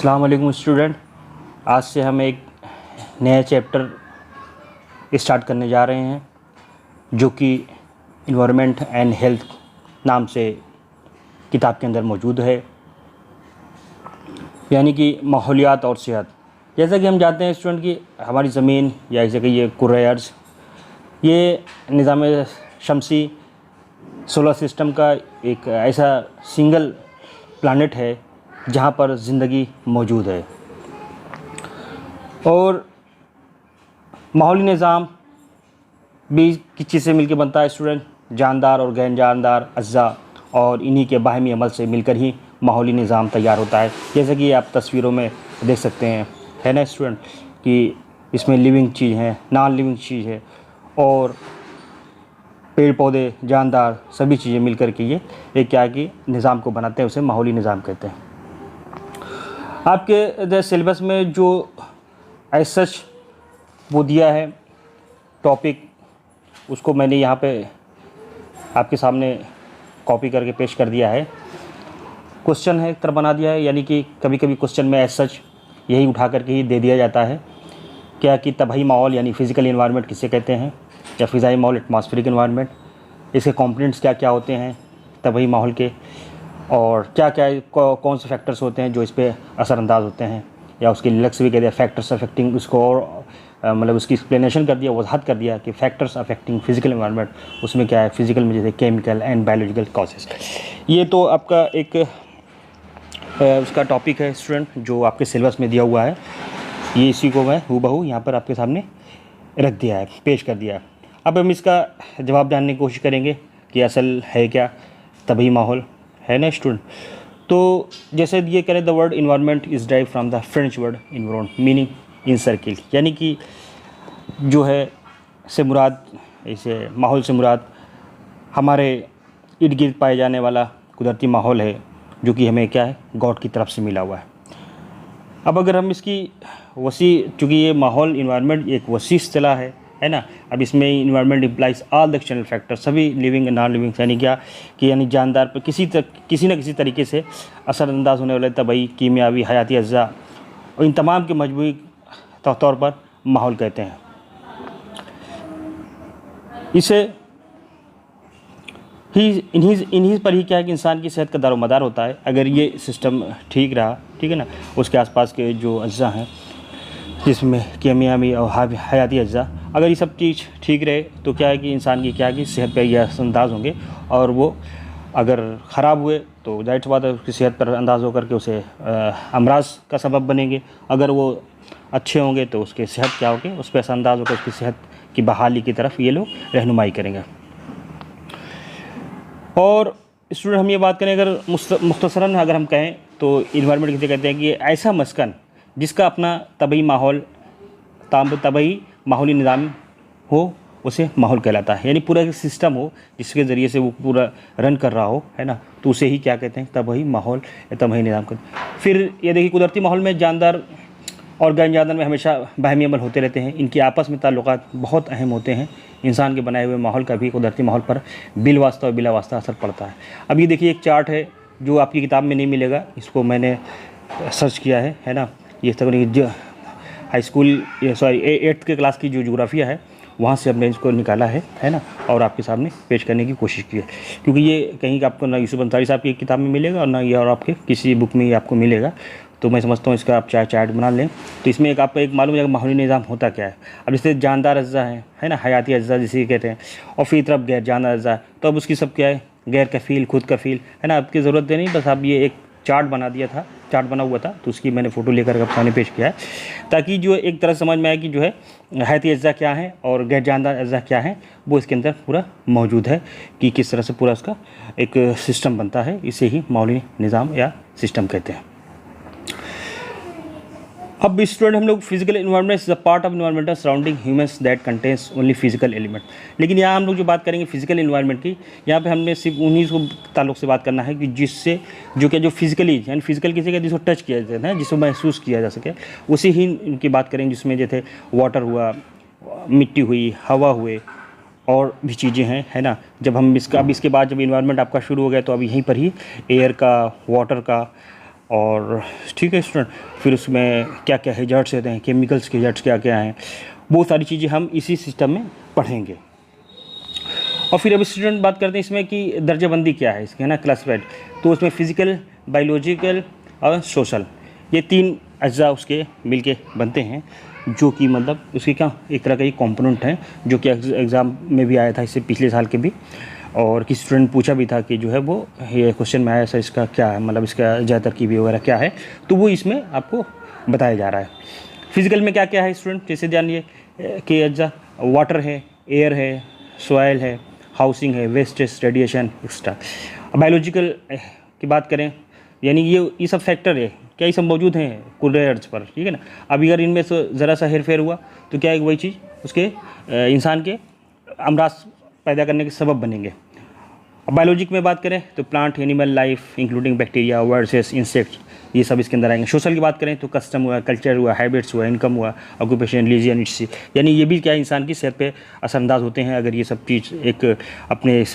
अस्सलाम वालेकुम स्टूडेंट। आज से हम एक नया चैप्टर स्टार्ट करने जा रहे हैं जो कि इन्वायरमेंट एंड हेल्थ नाम से किताब के अंदर मौजूद है, यानी कि माहौलियात और सेहत। जैसा कि हम जानते हैं स्टूडेंट कि हमारी ज़मीन या ऐसे कि ये कुर्रे अर्ज़, ये निज़ाम शमसी सोलर सिस्टम का एक ऐसा सिंगल प्लानट है जहाँ पर ज़िंदगी मौजूद है। और माहौली निज़ाम भी किस चीज़ से मिलकर बनता है स्टूडेंट? जानदार और गैर जानदार अज्जा और इन्हीं के बाहमी अमल से मिलकर ही माहौली निज़ाम तैयार होता है। जैसे कि आप तस्वीरों में देख सकते हैं, है ना स्टूडेंट, कि इसमें लिविंग चीज़ है, नॉन लिविंग चीज़ है और पेड़ पौधे, जानदार, सभी चीज़ें मिलकर के ये एक क्या कि निज़ाम को बनाते हैं, उसे माहौली निज़ाम कहते हैं। आपके सिलेबस में जो एज सच वो दिया है टॉपिक, उसको मैंने यहाँ पे आपके सामने कॉपी करके पेश कर दिया है। क्वेश्चन है एक तरह बना दिया है, यानी कि कभी कभी क्वेश्चन में एज सच यही उठा करके ही दे दिया जाता है क्या कि तबाही माहौल यानी फिज़िकल इन्वायरमेंट किसे कहते हैं, या फ़िज़ाई माहौल एटमॉस्फेरिक इन्वायरमेंट, इसके कंपोनेंट्स क्या क्या होते हैं तबाही माहौल के, और क्या क्या कौन से फैक्टर्स होते हैं जो इस पर असरअंदाज होते हैं, या उसके लक्ष्य भी कह दिया फैक्टर्स अफेक्टिंग, उसको और मतलब उसकी एक्सप्लेनेशन कर दिया, वजाहत कर दिया कि फैक्टर्स अफेक्टिंग फिजिकल एनवायरनमेंट, उसमें क्या है फिजिकल में जैसे केमिकल एंड बायोलॉजिकल कॉजेस। ये तो आपका एक उसका टॉपिक है स्टूडेंट जो आपके सिलेबस में दिया हुआ है। ये इसी को मैं हूबहू यहाँ पर आपके सामने रख दिया है, पेश कर दिया है। अब हम इसका जवाब जानने की कोशिश करेंगे कि असल है क्या तबाही माहौल, है ना स्टूडेंट। तो जैसे ये करें, the word environment is drive from the French word environment meaning in circle, यानी कि जो है से मुराद, इसे माहौल से मुराद हमारे इर्द गिर्द पाए जाने वाला कुदरती माहौल है जो कि हमें क्या है गॉड की तरफ से मिला हुआ है। अब अगर हम इसकी चूँकि ये माहौल इन्वायरमेंट एक वसी इस्तिलाह है ना। अब इसमें environment implies all the external factor, सभी लिविंग नॉन लिविंग, यानी क्या कि यानी जानदार पर किसी न किसी तरीके से असरअंदाज होने वाले तबाही, कीमियावी, हयाती अज्जा और इन तमाम के मजमूई तौर पर माहौल कहते हैं। इसे ही इन्हीं पर ही क्या है कि इंसान की सेहत का दारोमदार होता है। अगर ये सिस्टम ठीक रहा, ठीक है ना, उसके आसपास के जो अज्जा हैं जिसमें कीमियावी और हयाती अज्जा, अगर ये सब चीज़ ठीक रहे तो क्या है कि इंसान की क्या है कि सेहत पर यह असरअंदाज होंगे, और वो अगर ख़राब हुए तो जाहिर सी बात है उसकी सेहत पर अंदाज होकर के उसे अमराज का सबब बनेंगे। अगर वो अच्छे होंगे तो उसके सेहत क्या होगी, उस पर असरअंदाज होकर उसकी सेहत की बहाली की तरफ ये लोग रहनुमाई करेंगे। और स्टूडेंट हम ये बात करें अगर मुख्तसरन अगर हम कहें तो इन्वायरमेंट किसे कहते हैं कि ऐसा मस्कन जिसका अपना तबाही माहौल तबाही माहौली निज़ाम हो, उसे माहौल कहलाता है। यानी पूरा एक सिस्टम हो जिसके ज़रिए से वो पूरा रन कर रहा हो, है ना, तो उसे ही क्या कहते हैं तबाही माहौल या तबाही निज़ाम कहते हैं। फिर ये देखिए कुदरती माहौल में जानदार और गैर जानदार में हमेशा बाहमी अमल होते रहते हैं, इनके आपस में ताल्लुकात बहुत अहम होते हैं। इंसान के बनाए हुए माहौल का भी कुदरती माहौल पर बिल वास्ता और बिला वास्ता असर पड़ता है। अब ये देखिए एक चार्ट है जो आपकी किताब में नहीं मिलेगा, इसको मैंने सर्च किया है ना। ये तकरीबन हाई स्कूल 8th के क्लास की जो जोग्राफिया है वहाँ से हमने इसको निकाला है ना, और आपके सामने पेश करने की कोशिश की है, क्योंकि ये कहीं आपको ना यूसुफ अंसारी साहब की किताब में मिलेगा और ना ये और आपके किसी बुक में ही आपको मिलेगा। तो मैं समझता हूँ इसका आप चार्ट बना लें तो इसमें एक आपको एक मालूम है माहौली निज़ाम होता क्या है। अब जैसे जानदार अज्जा है ना, हयाती अज्जा जिसे कहते हैं, और फिर तरफ गैर जानदार अज्जा, तो अब उसकी सब क्या है गैर कफ़ील, खुद कफ़ील, है ना। आपकी ज़रूरत नहीं, बस आप ये एक चार्ट बना दिया था, चार्ट बना हुआ था, तो उसकी मैंने फ़ोटो लेकर आपके सामने पेश किया है ताकि जो एक तरह समझ में आए कि जो है हयाती अज्जा क्या है और गैर जानदार अज्जा क्या है, वो इसके अंदर पूरा मौजूद है कि किस तरह से पूरा उसका एक सिस्टम बनता है। इसे ही माहौली निज़ाम या सिस्टम कहते हैं। अब स्टूडेंट हम लोग physical environment is the part of environmental surrounding humans that contains only physical element. लेकिन यहाँ हम लोग जो बात करेंगे फिजिकल इन्वायरमेंट की, यहाँ पे हमने सिर्फ उन्हीं को ताल्लुक से बात करना है कि जिससे जो क्या जो फिजिकली यानी फिजिकल किसी का जिसको टच किया जाता है, जिसको महसूस किया जा सके, उसी ही इनकी बात करेंगे जिसमें जैसे वाटर हुआ, मिट्टी हुई, हवा हुए और भी चीज़ें हैं, है ना। जब हम इसका अब इसके बाद जब इन्वायरमेंट आपका शुरू हो गया तो अब यहीं पर ही एयर का, वाटर का और ठीक है स्टूडेंट, फिर उसमें क्या क्या हैजर्ड्स होते हैं, केमिकल्स के हैजर्ड्स क्या क्या हैं, वो सारी चीज़ें हम इसी सिस्टम में पढ़ेंगे। और फिर अब स्टूडेंट बात करते हैं इसमें कि दर्जाबंदी क्या है इसकी, है ना, क्लासिफाइड। तो उसमें फिज़िकल, बायोलॉजिकल और सोशल, ये 3 अज्जा उसके मिलके बनते हैं, जो कि मतलब उसके क्या एक तरह का ये कंपोनेंट है, जो कि एग्ज़ाम में भी आया था इससे पिछले साल के भी, और किसी स्टूडेंट पूछा भी था कि जो है वो ये क्वेश्चन में आया सर इसका क्या है, मतलब इसका अज्जा तरकीबी वगैरह क्या है, तो वो इसमें आपको बताया जा रहा है। फिज़िकल में क्या क्या है स्टूडेंट, जैसे जानिए कि अज्जा वाटर है, एयर है, सॉइल है, हाउसिंग है, वेस्टेज, रेडिएशन एक्स्ट्रा। बायोलॉजिकल की बात करें, यानी ये सब फैक्टर है क्या, ये सब मौजूद हैं कुर्रे अर्थ पर, ठीक है ना। अभी अगर इनमें से ज़रा सा हेरफेर हुआ तो क्या है, वही चीज़ उसके इंसान के अमराज पैदा करने के सबब बनेंगे। बायोलॉजिक में बात करें तो plant, animal life including bacteria, viruses, insects, ये सब इसके अंदर आएंगे। सोशल की बात करें तो कस्टम हुआ, कल्चर हुआ, हैबिट्स हुआ, इनकम हुआ, ऑक्यूपेशन, रिलीजन, यानी ये भी क्या इंसान की सेहत पे असरअंदाज होते हैं। अगर ये सब चीज़ एक अपने इस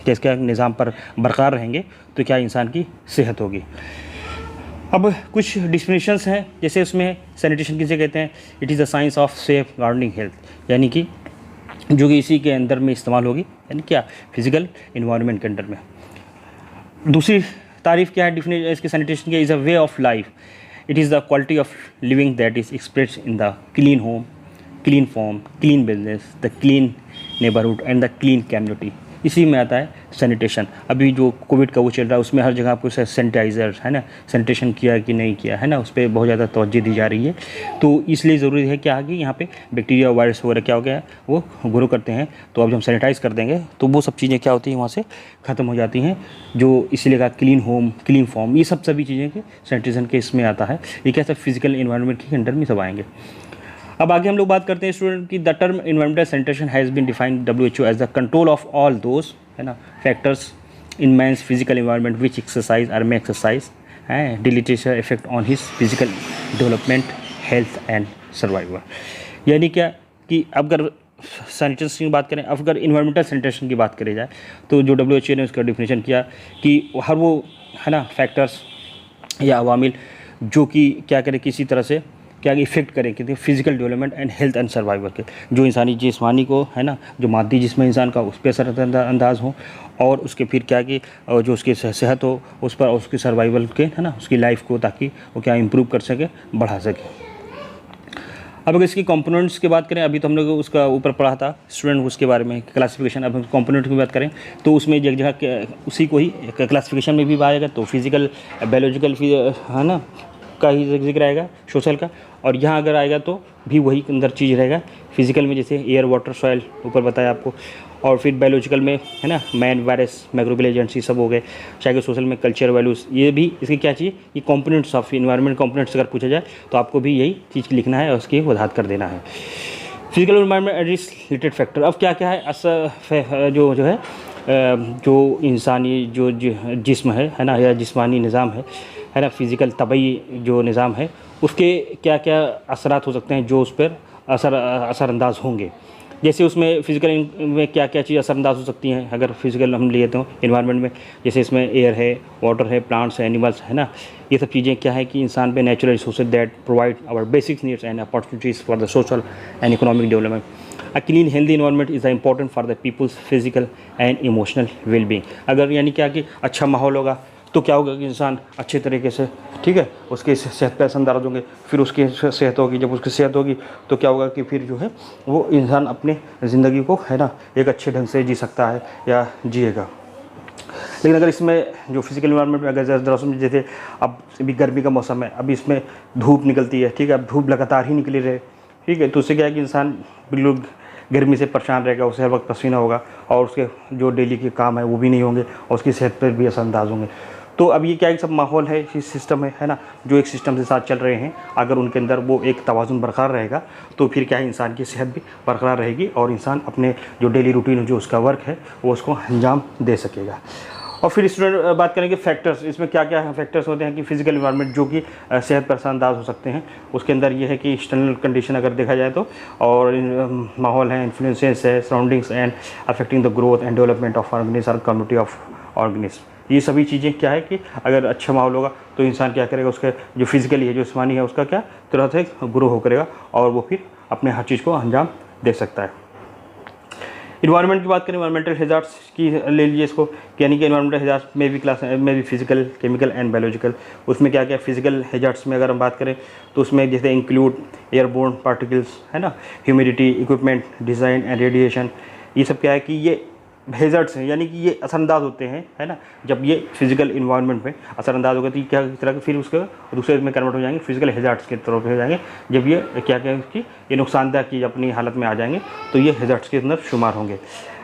क्या निज़ाम पर बरकरार रहेंगे तो क्या इंसान की सेहत होगी। अब कुछ डिफिनेशंस हैं, जैसे उसमें सैनिटेशन किसे कहते हैं, it is the science of safe gardening health, यानी कि जो कि इसी के अंदर में इस्तेमाल होगी, यानी क्या फिजिकल इन्वायरमेंट के अंदर में। दूसरी तारीफ़ क्या है डिफिनेशन इसके सैनिटेशन के, is a way of life, it is the quality of living that is express in the clean home, clean form, clean business, the clean neighbourhood and the clean community. इसी में आता है sanitation. अभी जो Covid का वो चल रहा है उसमें हर जगह आपको सैनिटाइज़र, है ना, सैनिटेशन किया कि नहीं किया, है ना, उस पर बहुत ज़्यादा तवज्जो दी जा रही है। तो इसलिए ज़रूरी है क्या कि यहाँ पे बैक्टीरिया, वायरस वगैरह क्या हो गया है वो ग्रो करते हैं, तो अब जब हम सैनिटाइज़ कर देंगे तो वो सब चीज़ें क्या होती हैं वहाँ से ख़त्म हो जाती हैं। जो इसीलिए कहा क्लीन होम, क्लीन फॉर्म, ये सब सभी चीज़ें के सैनिटेशन के इसमें आता है। ये क्या सब फिजिकल इन्वायरमेंट के अंडर में सब आएंगे। अब आगे हम लोग बात करते हैं स्टूडेंट की the term environmental sanitation has been defined WHO as the control of all those, है ना, factors in man's physical environment which exercise और में एक्सरसाइज है deleterious effect on his physical development, health and survival. यानी क्या कि अगर sanitation की बात करें, अगर इन्वायरमेंटल सैनिटेशन की बात करी जाए तो जो WHO ने उसका डिफिनेशन किया कि हर वो, है ना, फैक्टर्स या अवामिल जो कि क्या करें, किसी तरह से क्या इफेक्ट करें कि physical development and health and survival के, जो इंसानी जिस्मानी को, है ना, जो मादी जिस्म इंसान का उस पर असरअंदाज हो, और उसके फिर क्या कि जो उसकी सेहत हो उस पर, उसकी सर्वाइवल के, है ना, उसकी लाइफ को, ताकि वो क्या इम्प्रूव कर सके, बढ़ा सके। अब अगर इसकी कंपोनेंट्स की बात करें, अभी तो हम लोग उसका ऊपर पढ़ा था स्टूडेंट उसके बारे में क्लासिफिकेशन। अब हम कंपोनेंट की बात करें तो उसमें एक जगह उसी को ही क्लासिफिकेशन में भी आएगा, तो फिजिकल, बायोलॉजिकल, है ना, का ही जिक्र आएगा, सोशल का, और यहाँ अगर आएगा तो भी वही अंदर चीज़ रहेगा। फिजिकल में जैसे एयर, वाटर, सॉइल ऊपर बताया आपको, और फिर बायोलॉजिकल में, है ना, मैन, वायरस, माइक्रोबियल एजेंट्स, ये सब हो गए। चाहे सोशल में कल्चर, वैल्यूज़, ये भी इसकी क्या चाहिए, ये कंपोनेंट्स ऑफ इन्वायरमेंट कंपोनेंट्स अगर पूछा जाए तो आपको भी यही चीज़ लिखना है और उसकी वजाहत कर देना है। फिजिकल इन्वायरमेंट रिलेटेड फैक्टर, अब क्या क्या है जो है जो इंसानी जो जिस्म है ना, या जिस्मानी निज़ाम है ना, फिज़िकल तबई जो निज़ाम है उसके क्या क्या असरात हो सकते हैं जो उस पर असरअंदाज होंगे। जैसे उसमें फ़िज़िकल में क्या क्या चीज़ असरअंदाज हो सकती हैं, अगर फिज़िकल हम लिए तो इन्वायरमेंट में, जैसे इसमें एयर है, वाटर है, प्लांट्स है, एनिमल्स, है ना, ये सब चीज़ें क्या है कि इंसान पे natural resources that provide our basic needs and opportunities for the social and economic development. A clean healthy environment is important for the people's physical and emotional well-being। अगर यानी क्या कि अच्छा माहौल होगा तो क्या होगा कि इंसान अच्छे तरीके से, ठीक है, उसके सेहत पे असरअंदाज होंगे, फिर उसकी सेहत होगी, जब उसकी सेहत होगी तो क्या होगा कि फिर जो है वो इंसान अपने ज़िंदगी को, है ना, एक अच्छे ढंग से जी सकता है या जिएगा। लेकिन अगर इसमें जो फिजिकल इन्वायरमेंट में अगर दरअसल जैसे अब अभी गर्मी का मौसम है, अभी इसमें धूप निकलती है, ठीक है, अब धूप लगातार ही निकली रहे, ठीक है, तो उससे क्या है कि इंसान बिल्कुल गर्मी से परेशान रहेगा, उसे हर वक्त पसीना होगा, और उसके जो डेली के काम है वो भी नहीं होंगे, और उसकी सेहत पर भी असरअंदाज होंगे। तो अब ये क्या एक सब माहौल है, इस सिस्टम है ना, जो एक सिस्टम के साथ चल रहे हैं, अगर उनके अंदर वो एक तवाज़ुन बरकरार रहेगा तो फिर क्या है इंसान की सेहत भी बरकरार रहेगी, और इंसान अपने जो डेली रूटीन जो उसका वर्क है वो उसको अंजाम दे सकेगा। और फिर स्टूडेंट बात करेंगे फैक्टर्स, इसमें क्या क्या फैक्टर्स होते हैं कि फिजिकल इन्वायरमेंट जो कि सेहत पर असरअंदाज हो सकते हैं। उसके अंदर ये है कि एक्सटर्नल कंडीशन अगर देखा जाए तो, और माहौल है, इन्फ्लुएंसेस है, surroundings and affecting the growth and development of organism और कम्युनिटी ऑफ ऑर्गेनिज्म, ये सभी चीज़ें क्या है कि अगर अच्छा माहौल होगा तो इंसान क्या करेगा, उसका जो फिजिकली है, जो जिस्मानी है, उसका क्या तरह से ग्रो हो करेगा और वो फिर अपने हर चीज़ को अंजाम दे सकता है। इन्वायरमेंट की बात करें, इन्वायरमेंटल हैज़ार्ड्स की ले लीजिए इसको, यानी कि इन्वायरमेंटल हैज़ार्ड्स में भी क्लास में भी फिजिकल, केमिकल एंड बायोलॉजिकल। उसमें क्या क्या फिजिकल हैज़ार्ड्स में अगर हम बात करें तो उसमें जैसे इंक्लूड एयरबोर्न पार्टिकल्स, है ना, humidity, equipment design and radiation. ये सब क्या है कि ये हैज़ार्ड्स हैं, यानी कि ये असरअंदाज होते हैं, है ना। जब ये फिजिकल इन्वायरमेंट में असरअंदाज होगा तो ये क्या इस तरह के फिर उसके दूसरे में कन्वर्ट हो जाएंगे, फिजिकल हैज़ार्ड्स की तरफ हो जाएंगे। जब ये क्या क्या कि ये नुकसानदायक की अपनी हालत में आ जाएंगे तो ये हैज़ार्ड्स के अंदर शुमार होंगे।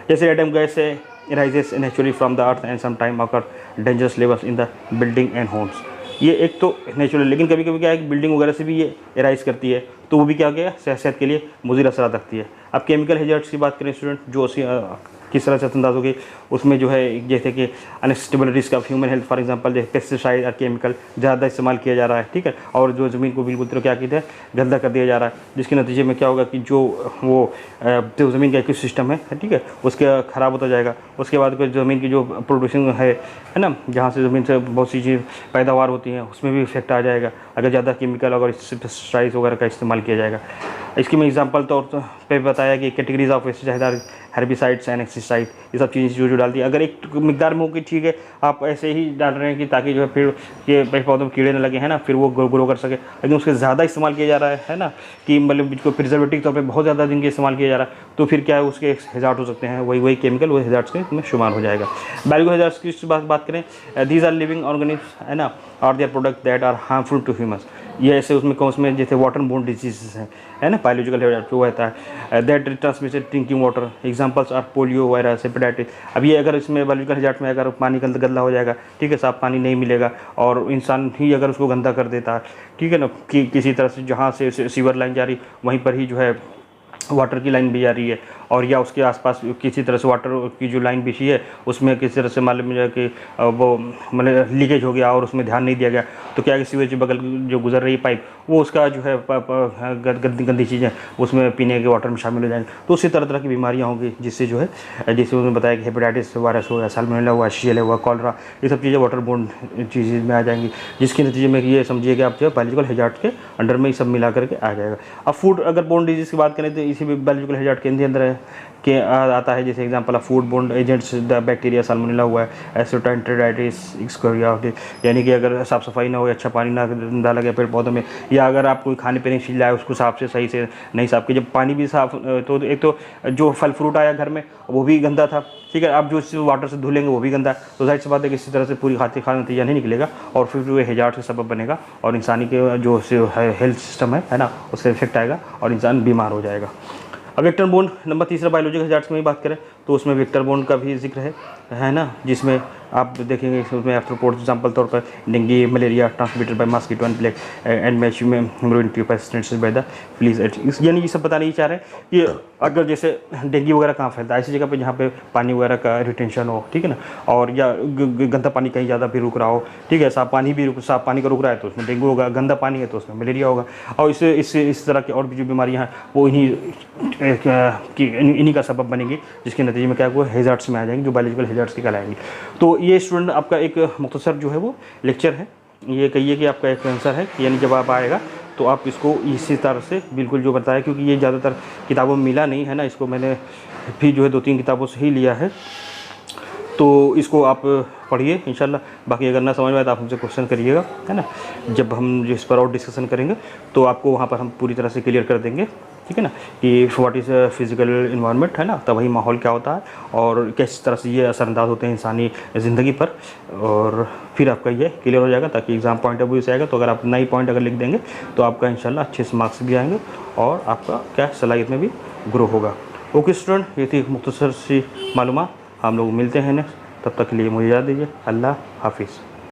जैसे एटम गैस से rises naturally from the earth and some time occur dangerous levels in the building and homes. ये एक तो नेचुरल, लेकिन कभी कभी क्या है कि बिल्डिंग वगैरह से भी ये राइज करती है, तो वो भी क्या गया सेहत के लिए मुज़िर असरात रखती है। अब केमिकल हैज़ार्ड्स की बात करें स्टूडेंट, जो किस तरह से अंदाज होगी, उसमें जो है जैसे कि unstable risk of human health, for example जैसे पेस्टिसाइड और केमिकल ज़्यादा इस्तेमाल किया जा रहा है, ठीक है, और जो ज़मीन को बिल्कुल तरह क्या कहते हैं गंदा कर दिया जा रहा है, जिसके नतीजे में क्या होगा कि जो जो ज़मीन का इकोसिस्टम है, ठीक है, उसका ख़राब होता जाएगा। उसके बाद ज़मीन की जो प्रोड्यूसिंग है ना, जहाँ से ज़मीन से बहुत सी चीज़ पैदावार होती हैं, उसमें भी इफेक्ट आ जाएगा अगर ज़्यादा केमिकल और पेस्टिसाइड्स वगैरह का इस्तेमाल किया जाएगा। इसकी मैं एग्जांपल तौर पे बताया कि categories of pesticide, herbicides and एक्सिसाइड, ये सब चीज़ें जो डालती है, अगर एक मिकदार में हो कि ठीक है आप ऐसे ही डाल रहे हैं कि ताकि जो है फिर ये पेड़ पौधों में कीड़े न लगे, है ना, फिर वो ग्रो कर सके, लेकिन उसके ज़्यादा इस्तेमाल किया जा रहा है ना, कि मतलब इसको प्रिजर्वेटिव तौर पर बहुत ज़्यादा दिन के इस्तेमाल किया जा रहा है, तो फिर क्या है उसके हैज़ार्ड हो सकते हैं, वही केमिकल वो हैज़ार्ड्स के में शुमार हो जाएगा। बायो हैज़ार्ड्स की बात करें, दीज आर लिविंग ऑर्गेनिज्म, है ना, और their product that are harmful to humans. ये ऐसे उसमें कौन उसमें जैसे वाटर बोर्न डिजीज़ हैं, है ना, बायोलॉजिकल हैज़ार्ड जो रहता है, that transmitted drinking water, examples are polio virus, hepatitis. अब ये अगर इसमें बायोलॉजिकल हैज़ार्ड में अगर पानी गंदा हो जाएगा, ठीक है, साफ पानी नहीं मिलेगा और इंसान ही अगर उसको गंदा कर देता है, ठीक है ना, कि किसी तरह से जहाँ से सीवर लाइन जा रही वहीं पर ही जो है वाटर की लाइन भी जा रही है, और या उसके आसपास किसी तरह से वाटर की जो लाइन बिछी है उसमें किसी तरह से मालूम है कि वो मतलब लीकेज हो गया और उसमें ध्यान नहीं दिया गया, तो क्या है कि सीवेज बगल जो गुजर रही है पाइप, वो उसका जो है गंदी चीज़ें उसमें पीने के वाटर में शामिल हो जाएंगी, तो उसी तरह की बीमारियाँ होंगी, जिससे जो है जैसे उन्होंने बताया कि हेपेटाइटिस वायरस हो या साल्मोनेला हुआ, HCL हुआ, कॉलरा, ये सब चीज़ें वाटर बोर्न चीज़ में आ जाएंगी, जिसके नतीजे में ये समझिए कि आप जो है बायोलॉजिकल हैज़ार्ड के अंडर में ये सब मिला करके आ जाएगा। अब फूड अगर बोर्न डिजीज़ की बात करें तो इसी बायोलॉजिकल हैज़ार्ड के अंदर है कि आता है, जैसे example of food borne agents, the bacteria salmonella हुआ है, एसिडोएंटेराइटिस, एक्सकोरिया, यानी कि अगर साफ़ सफाई ना हो, अच्छा पानी ना डाला गया पेड़ पौधों में, या अगर आप कोई खाने पीने की चीज़ लाए उसको साफ से सही से नहीं साफ किया, जब पानी भी साफ, तो एक तो जो फल फ्रूट आया घर में वो भी गंदा था, ठीक है, आप जो वाटर से धुलेंगे वो भी गंदा, तो जाहिर सी बात है कि इसी तरह से पूरी खाना नतीजा नहीं निकलेगा और फिर वो हैज़ार्ड का सबब बनेगा और इंसानी के जो हेल्थ सिस्टम है ना उससे इफेक्ट आएगा और इंसान बीमार हो जाएगा। अब वेक्टर बोर्न नंबर तीसरा बायोलॉजिकल हैज़ार्ड्स में ही बात करें तो उसमें वेक्टर बोर्न का भी जिक्र है ना, जिसमें आप देखेंगे उसमें आफ्टर एग्जाम्पल तौर पर dengue, malaria transmitted by mosquito and plague and मैच में haemorrhagic pesticides by the fleas, यानी ये सब बताना ही चाह रहे हैं कि अगर जैसे डेंगू वगैरह कहाँ फैलता है, ऐसी जगह पे जहाँ पे पानी वगैरह का रिटेंशन हो, ठीक है ना, और या गंदा पानी कहीं ज़्यादा भी रुक रहा हो, ठीक है, साफ पानी का रुक रहा है तो उसमें डेंगू होगा, गंदा पानी है तो उसमें मलेरिया होगा, और इस तरह की और भी जो बीमारियाँ हैं वो इन्हीं का सबब बनेंगी, जिसके नतीजे में क्या वो हैज़ार्ड्स में आ जाएंगे, जो बायोलॉजिकल हैज़ार्ड्स की कहलाएंगी। तो ये स्टूडेंट आपका एक मुख्तसर जो है वो लेक्चर है, ये कहिए कि आपका एक आंसर है, यानी जब आप आएगा तो आप इसको इसी तरह से बिल्कुल जो बताया, क्योंकि ये ज़्यादातर किताबों में मिला नहीं है ना, इसको मैंने भी जो है 2-3 किताबों से ही लिया है, तो इसको आप पढ़िए इंशाल्लाह। बाकी अगर ना समझ में आए तो आप हमसे क्वेश्चन करिएगा, है ना, जब हम जिस पर और डिस्कशन करेंगे तो आपको वहाँ पर हम पूरी तरह से क्लियर कर देंगे, ठीक है ना, कि व्हाट इज़ फिज़िकल इन्वायरमेंट, है ना, तभी माहौल क्या होता है और किस तरह से ये असरअंदाज होते हैं इंसानी ज़िंदगी पर, और फिर आपका ये क्लियर हो जाएगा, ताकि एग्ज़ाम पॉइंट ऑफ व्यू से आएगा तो अगर आप नई पॉइंट अगर लिख देंगे तो आपका इंशाल्लाह अच्छे से मार्क्स भी आएंगे और आपका क्या सलाहियत में भी ग्रो होगा। ओके स्टूडेंट, ये थी एक मुख्तसर सी मालूमात, हम लोग मिलते हैं नेक्स्ट, तब तक के लिए मुझे याद दीजिए, अल्लाह हाफिज़।